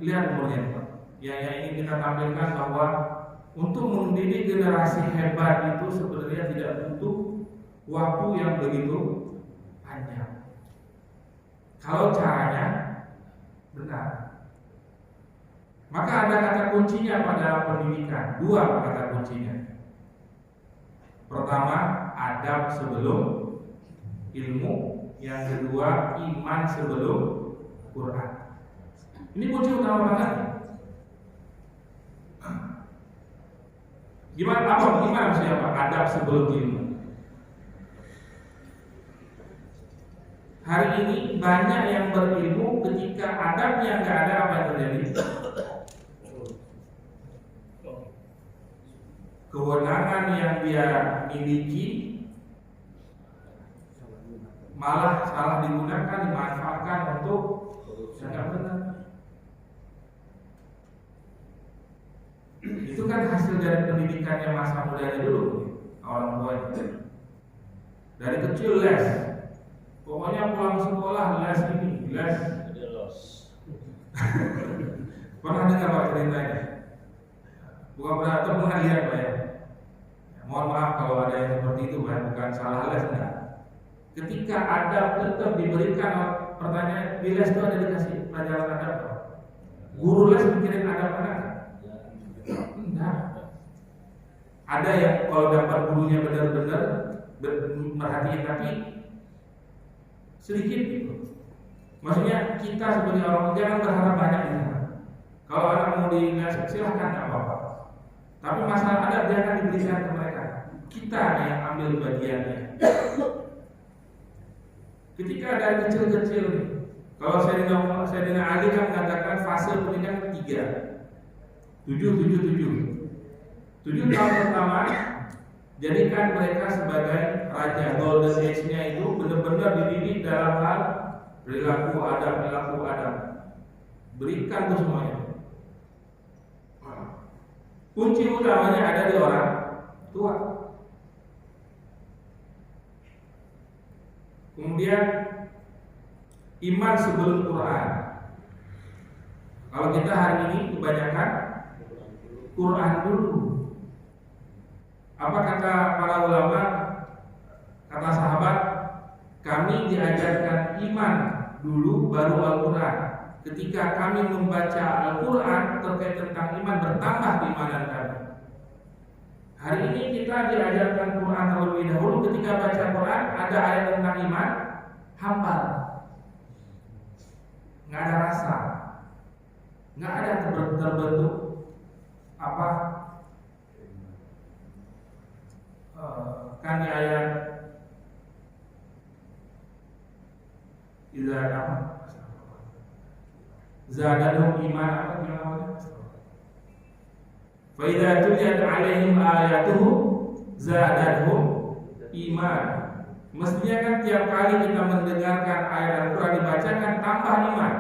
lihat umurnya Pak. Yang ingin kita tampilkan bahwa untuk mendidik generasi hebat itu sebenarnya tidak butuh waktu yang begitu panjang. Kalau caranya benar. Maka ada kata kuncinya pada pendidikan. 2 kata kuncinya. Pertama, adab sebelum ilmu. Yang kedua, iman sebelum Quran. Ini kunci utama banget. Gimana maksudnya Pak? Adab sebelum ilmu. Hari ini banyak yang berilmu ketika adabnya nggak ada, apa yang terjadi? Kewenangan yang dia miliki malah salah digunakan, dimanfaatkan untuk yang nggak benar. Itu kan hasil dari pendidikannya masa mudanya dulu, orang tua itu. Dari kecil les, pokoknya pulang sekolah les ini, les. Pernah dengar Pak ceritanya? Bukan pernah atau pernah lihat Pak ya? Mohon maaf kalau ada yang seperti itu Pak, bukan salah les enggak. Ketika adab tetap diberikan, pertanyaan di les itu ada dikasih pelajaran adab Pak. Guru les mikirin adab anak? Enggak. Ada yang kalau dapat gurunya benar-benar merhatiin, tapi sedikit gitu. Maksudnya kita sebagai orang jangan berharap banyak di sana. Kalau anak mau di les silahkan, nggak apa-apa. Tapi masalah adab jangan diberikan ke mereka. Kita yang ambil bagiannya. Ketika ada kecil-kecil nih, kalau Sayyidina Ali kan mengatakan fase pendidikan 3, 7 tahun pertama jadikan mereka sebagai raja. Golden age-nya itu benar-benar dididik dalam hal perilaku adab. Berikan tuh semuanya. Kunci utamanya ada di orang tua. Kemudian iman sebelum Quran. Kalau kita hari ini kebanyakan Quran dulu. Apa kata para ulama? Kata sahabat, kami diajarkan iman dulu baru Al-Quran. Ketika kami membaca Al-Quran terkait tentang iman, bertambah keimanan kami. Hari ini kita diajarkan Quran terlebih dahulu. Ketika baca Quran ada ayat tentang iman, hafal. nggak ada rasa, nggak ada terbentuk apa kan di ayat idza apa zadahum iman apa gimana fa idza tuliyat alaihim ayatuhu zadahum iman. Mestinya kan tiap kali kita mendengarkan ayat Al-Quran dibacakan tambah iman.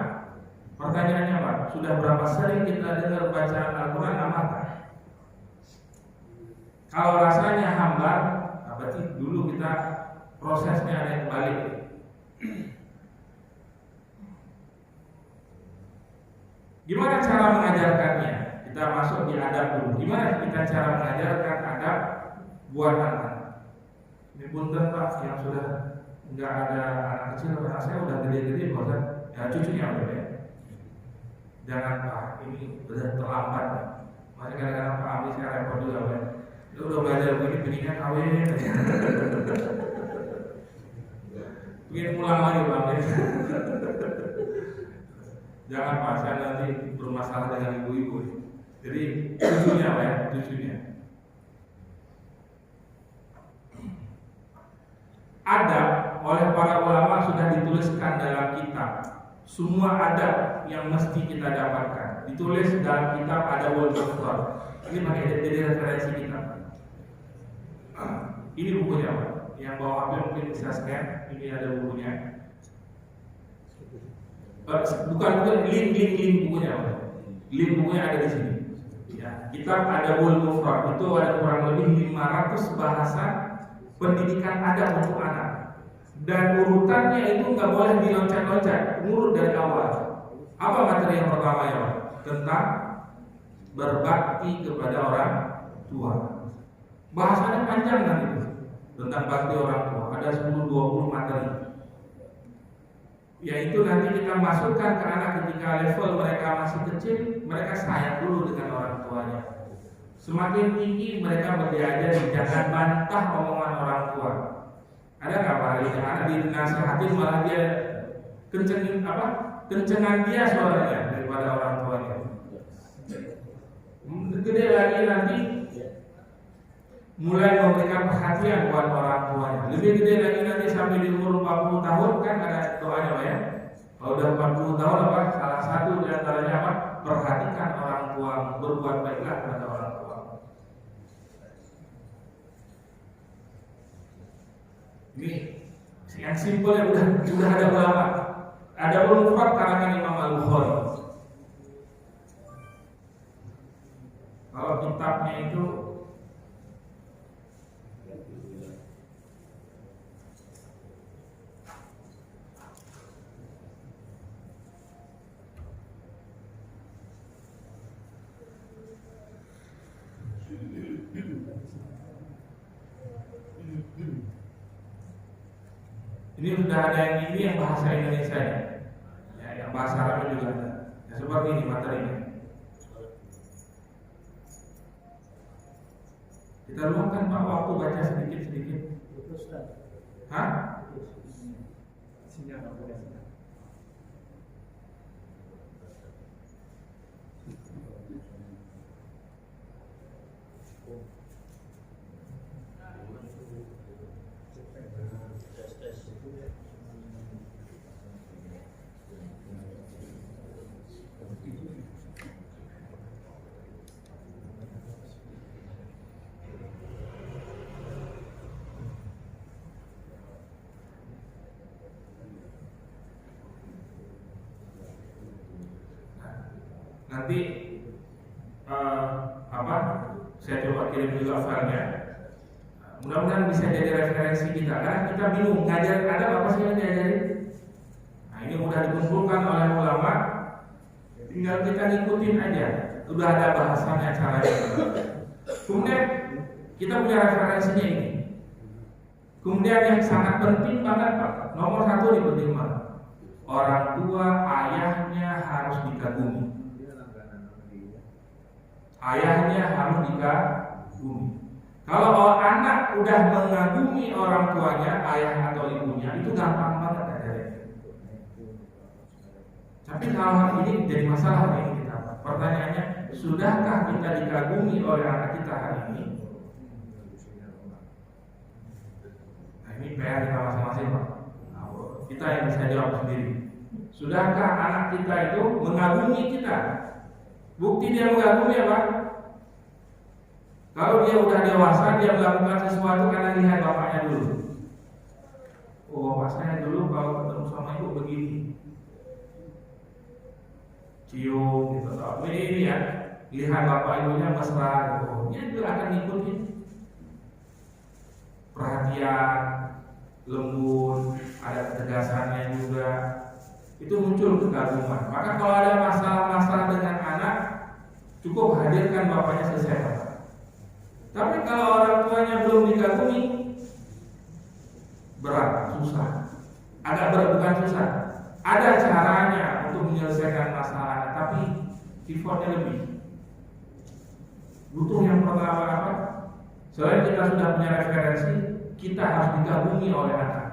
Pertanyaannya apa? Sudah berapa sering kita dengar bacaan Al-Quran amalkan? Kalau rasanya hambar, berarti dulu kita prosesnya ada yang balik. Gimana cara mengajarkannya? Kita masuk di adab dulu. Gimana kita cara mengajarkan adab buat anak? Ini punten Pak yang sudah nggak ada anak kecil, anak saya udah gede-gede bosan. Ya cucunya udah ya. Jangan Pak, ini udah terlambat. Masih kadang-kadang Pak Ami saya repot juga Pak. Itu udah belajar begini, pengennya kawin. Pengen pulang lagi Pak Ami. Jangan Pak, saya nanti bermasalah dengan ibu-ibu. Jadi cucunya Pak ya, cucunya. Adab oleh para ulama sudah dituliskan dalam kitab. Semua adab yang mesti kita dapatkan ditulis dalam kitab Adabul Mufrad. Ini pakai jadi referensi kita. Ini bukunya Pak. Yang bawa HP mungkin bisa scan. Ini ada bukunya. Bukan link bukunya Pak. Link bukunya ada di sini. Ya, kitab Adabul Mufrad itu ada kurang lebih 500 bahasa pendidikan adab untuk anak, dan urutannya itu nggak boleh diloncat-loncat, urut dari awal. Apa materi yang pertama ya Pak? Tentang berbakti kepada orang tua. Bahasanya panjang kan itu tentang bakti orang tua. Ada 10-20 materi. Yaitu nanti kita masukkan ke anak ketika level mereka masih kecil, mereka sayang dulu dengan orang tuanya. Semakin tinggi mereka belajar jangan bantah omongan orang tua. Ada nggak Pak? Anak dinasihatin malah dia kencengan dia suaranya daripada orang tuanya. Gede lagi nanti mulai memberikan perhatian buat orang tuanya. Lebih gede lagi nanti sampai di umur 40 tahun kan ada doanya Pak ya. Kalau udah 40 tahun apa? Salah satu di antaranya apa? Perhatikan orang tua, berbuat baiklah kepada orang tua. Ini yang simpel yang sudah ada ulama. Ada ulama karangan Imam Al-Bukhari. Kalau kitabnya itu ini sudah ada yang bahasa Indonesia ya, yang bahasa Arab juga ada. Ya, seperti ini materinya. Kita luangkan Pak waktu baca sedikit-sedikit. Hah? Nanti saya coba kirim juga filenya. Mudah-mudahan bisa jadi referensi kita. Karena kita bingung ngajar ada apa sih yang diajarin. Nah ini mudah dikumpulkan oleh ulama. Tinggal kita ngikutin aja. Udah ada bahasanya caranya. Kemudian kita punya referensinya ini. Kemudian yang sangat penting banget Pak, nomor 1 di penting banget. Orang tua ayahnya harus dikagumi. Ayahnya harus dikagumi. Kalau anak udah mengagumi orang tuanya, ayah atau ibunya, itu gampang banget ajarnya. Tapi kalau ini jadi masalah ini kita. Pertanyaannya, sudahkah kita dikagumi oleh anak kita hari ini? Nah, ini PR kita masing-masing, Pak. Kita yang bisa jawab sendiri. Sudahkah anak kita itu mengagumi kita? Bukti dia mengagumi apa? Kalau dia udah dewasa, dia melakukan sesuatu karena lihat bapaknya dulu. Oh, bapak saya dulu kalau ketemu sama ibu begini, cium gitu. Ini ya, lihat bapak ibunya mesra gitu. Dia juga akan ngikutin. Perhatian, lembut, ada ketegasannya juga. Itu muncul kekaguman. Maka kalau ada masalah-masalah dengan anak, cukup hadirkan bapaknya selesai. Tapi kalau orang tuanya belum dikagumi, berat, susah. Agak berat, bukan susah. Ada caranya untuk menyelesaikan masalah, tapi effortnya lebih. Butuh yang pertama apa? Selain kita sudah punya referensi, kita harus dikagumi oleh anak.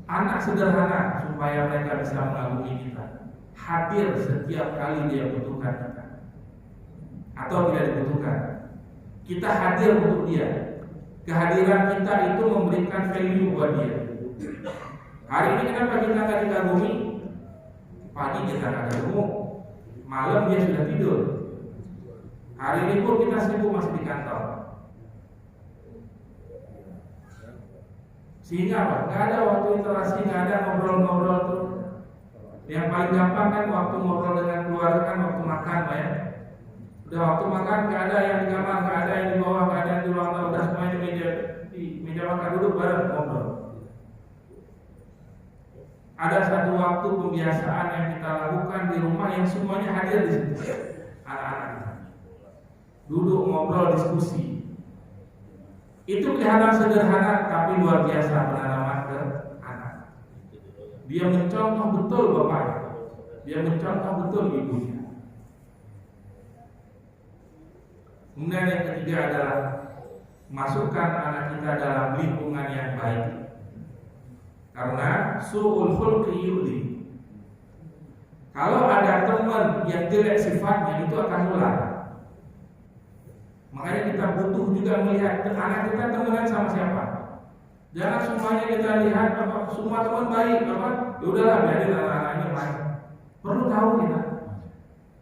Anak sederhana supaya mereka bisa mengagumi kita. Hadir setiap kali dia butuhkan kita, atau tidak dibutuhkan, kita hadir untuk dia. Kehadiran kita itu memberikan value buat dia. Hari ini kenapa kita nggak dikagumi? Pagi kita nggak ketemu, malam dia sudah tidur. Hari ini pun kita sibuk masih di kantor. Sehingga apa? Nggak ada waktu interaksi, nggak ada ngobrol-ngobrol tuh. Yang paling gampang kan waktu ngobrol dengan keluarga kan waktu makan, Pak ya. Udah waktu makan nggak ada yang di kamar, nggak ada yang di bawah, nggak ada yang di ruang tamu, udah semuanya di meja makan duduk bareng ngobrol. Ada satu waktu pembiasaan yang kita lakukan di rumah yang semuanya hadir di situ. Anak-anak kita duduk ngobrol diskusi. Itu kelihatan sederhana tapi luar biasa penanaman ke anak. Dia mencontoh betul bapaknya, dia mencontoh betul ibunya. Kemudian yang ketiga adalah masukkan anak kita dalam lingkungan yang baik. Karena su'ul khulqi yu'li. Kalau ada teman yang jelek sifatnya, itu akan nular. Makanya kita butuh juga melihat anak kita temenan sama siapa. Jangan semuanya kita lihat apa semua teman baik, apa ya udahlah biarin anak-anaknya main. Perlu tahu kita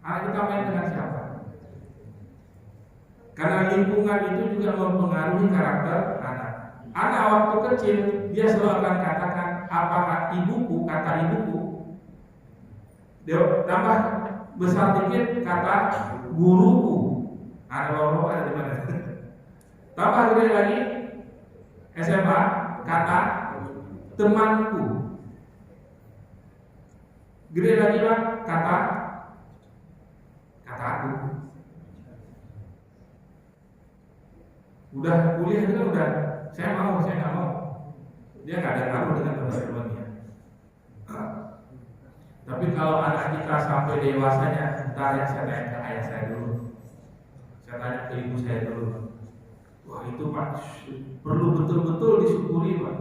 anak kita main dengan siapa. Karena lingkungan itu juga mempengaruhi karakter anak. Anak waktu kecil dia selalu akan katakan apakah ibuku, kata ibuku. Dia tambah besar dikit kata guruku. Ada bapak ada di mana? Tambah gede lagi SMA kata temanku. Gede lagi Pak kata aku. Udah kuliah itu udah saya nggak mau. Dia nggak ada ngaruh dengan teman-temannya. Tapi kalau anak kita sampai dewasanya, ntar ya saya tanya ke ayah saya dulu, saya tanya ke ibu saya dulu. Wah itu Pak perlu betul-betul disyukuri Pak.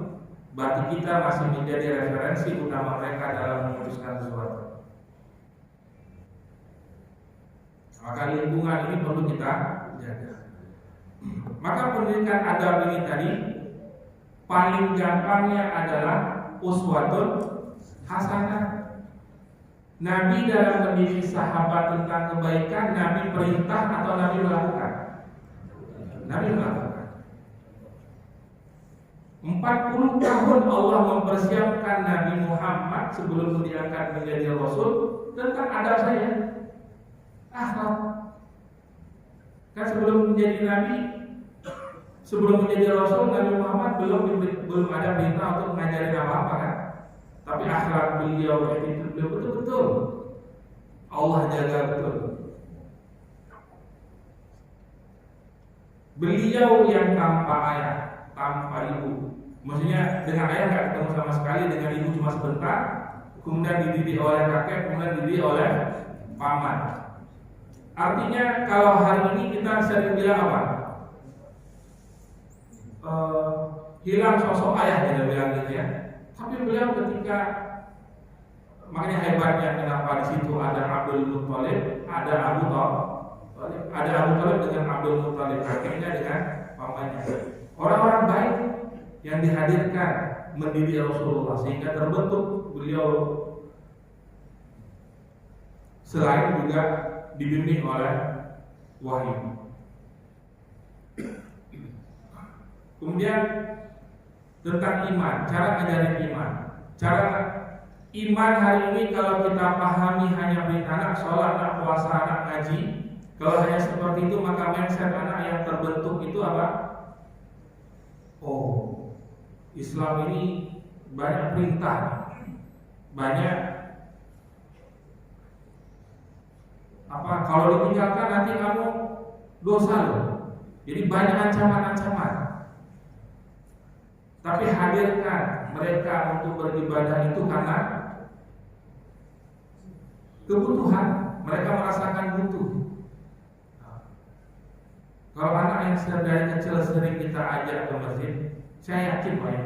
Berarti kita masih menjadi referensi utama mereka dalam memutuskan sesuatu. Maka lingkungan ini perlu kita jaga. Maka pendidikan adab ini tadi paling gampangnya adalah uswatun hasanah. Nabi dalam mendidik sahabat tentang kebaikan, Nabi perintah atau Nabi melakukan? Nabi melakukan. 40 tahun Allah mempersiapkan Nabi Muhammad sebelum diangkat menjadi Rasul tentang adab saya, akhlak. Kan sebelum menjadi Nabi, sebelum menjadi Rasul, Nabi Muhammad belum ada perintah untuk mengajarin apa-apa kan? Tapi akhlak beliau, attitude beliau betul-betul Allah jaga betul. Beliau yang tanpa ayah, tanpa ibu. Maksudnya dengan ayah nggak ketemu sama sekali, dengan ibu cuma sebentar. Kemudian dididik oleh kakek, kemudian dididik oleh paman. Artinya kalau hari ini kita sering bilang apa? Hilang sosok ayah, kita bilang gitu ya. Tapi beliau ketika Makanya hebatnya kenapa di situ ada Abdul Muthalib, ada Abu Thalib, ada Abu Thalib dengan Abdul Muthalib, kakeknya dengan pamannya. Orang-orang baik yang dihadirkan mendidik Rasulullah sehingga terbentuk beliau, selain juga dibimbing oleh wahyu. Kemudian tentang iman, cara ngajarin iman. Cara iman hari ini kalau kita pahami hanya perintah anak sholat, anak puasa, anak ngaji, kalau hanya seperti itu maka mindset anak yang terbentuk itu apa? Oh, Islam ini banyak perintah, banyak apa? Kalau ditinggalkan nanti kamu dosa loh. Jadi banyak ancaman-ancaman. Tapi hadirkan mereka untuk beribadah itu karena kebutuhan. Mereka merasakan butuh. Kalau anak yang dari kecil sering kita ajak ke masjid, saya yakin Pak,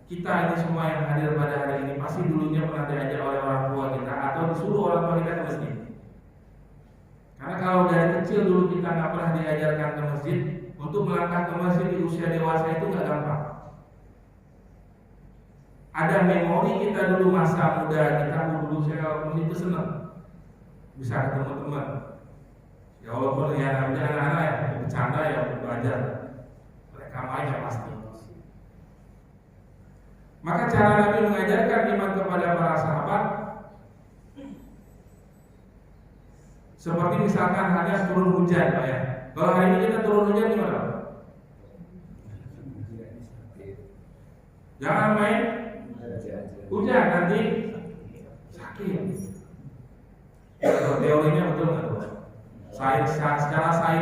kita ini semua yang hadir pada hari ini pasti dulunya pernah diajak oleh orang tua kita atau disuruh orang tua kita ke masjid. Karena kalau dari kecil dulu kita nggak pernah diajarkan ke masjid, untuk melangkah ke masjid di usia dewasa itu nggak gampang. Ada memori kita dulu masa muda kita, dulu saya kalau ke masjid itu senang, bisa ketemu teman. Ya walaupun ya namanya anak-anak ya bercanda ya belajar, mereka main ya pasti. Maka cara Nabi mengajarkan iman kepada para sahabat seperti misalkan hanya turun hujan, Pak ya. Kalau hari ini kita turun hujan gimana? Jangan main hujan, nanti sakit. Teorinya betul nggak tuh? Secara sains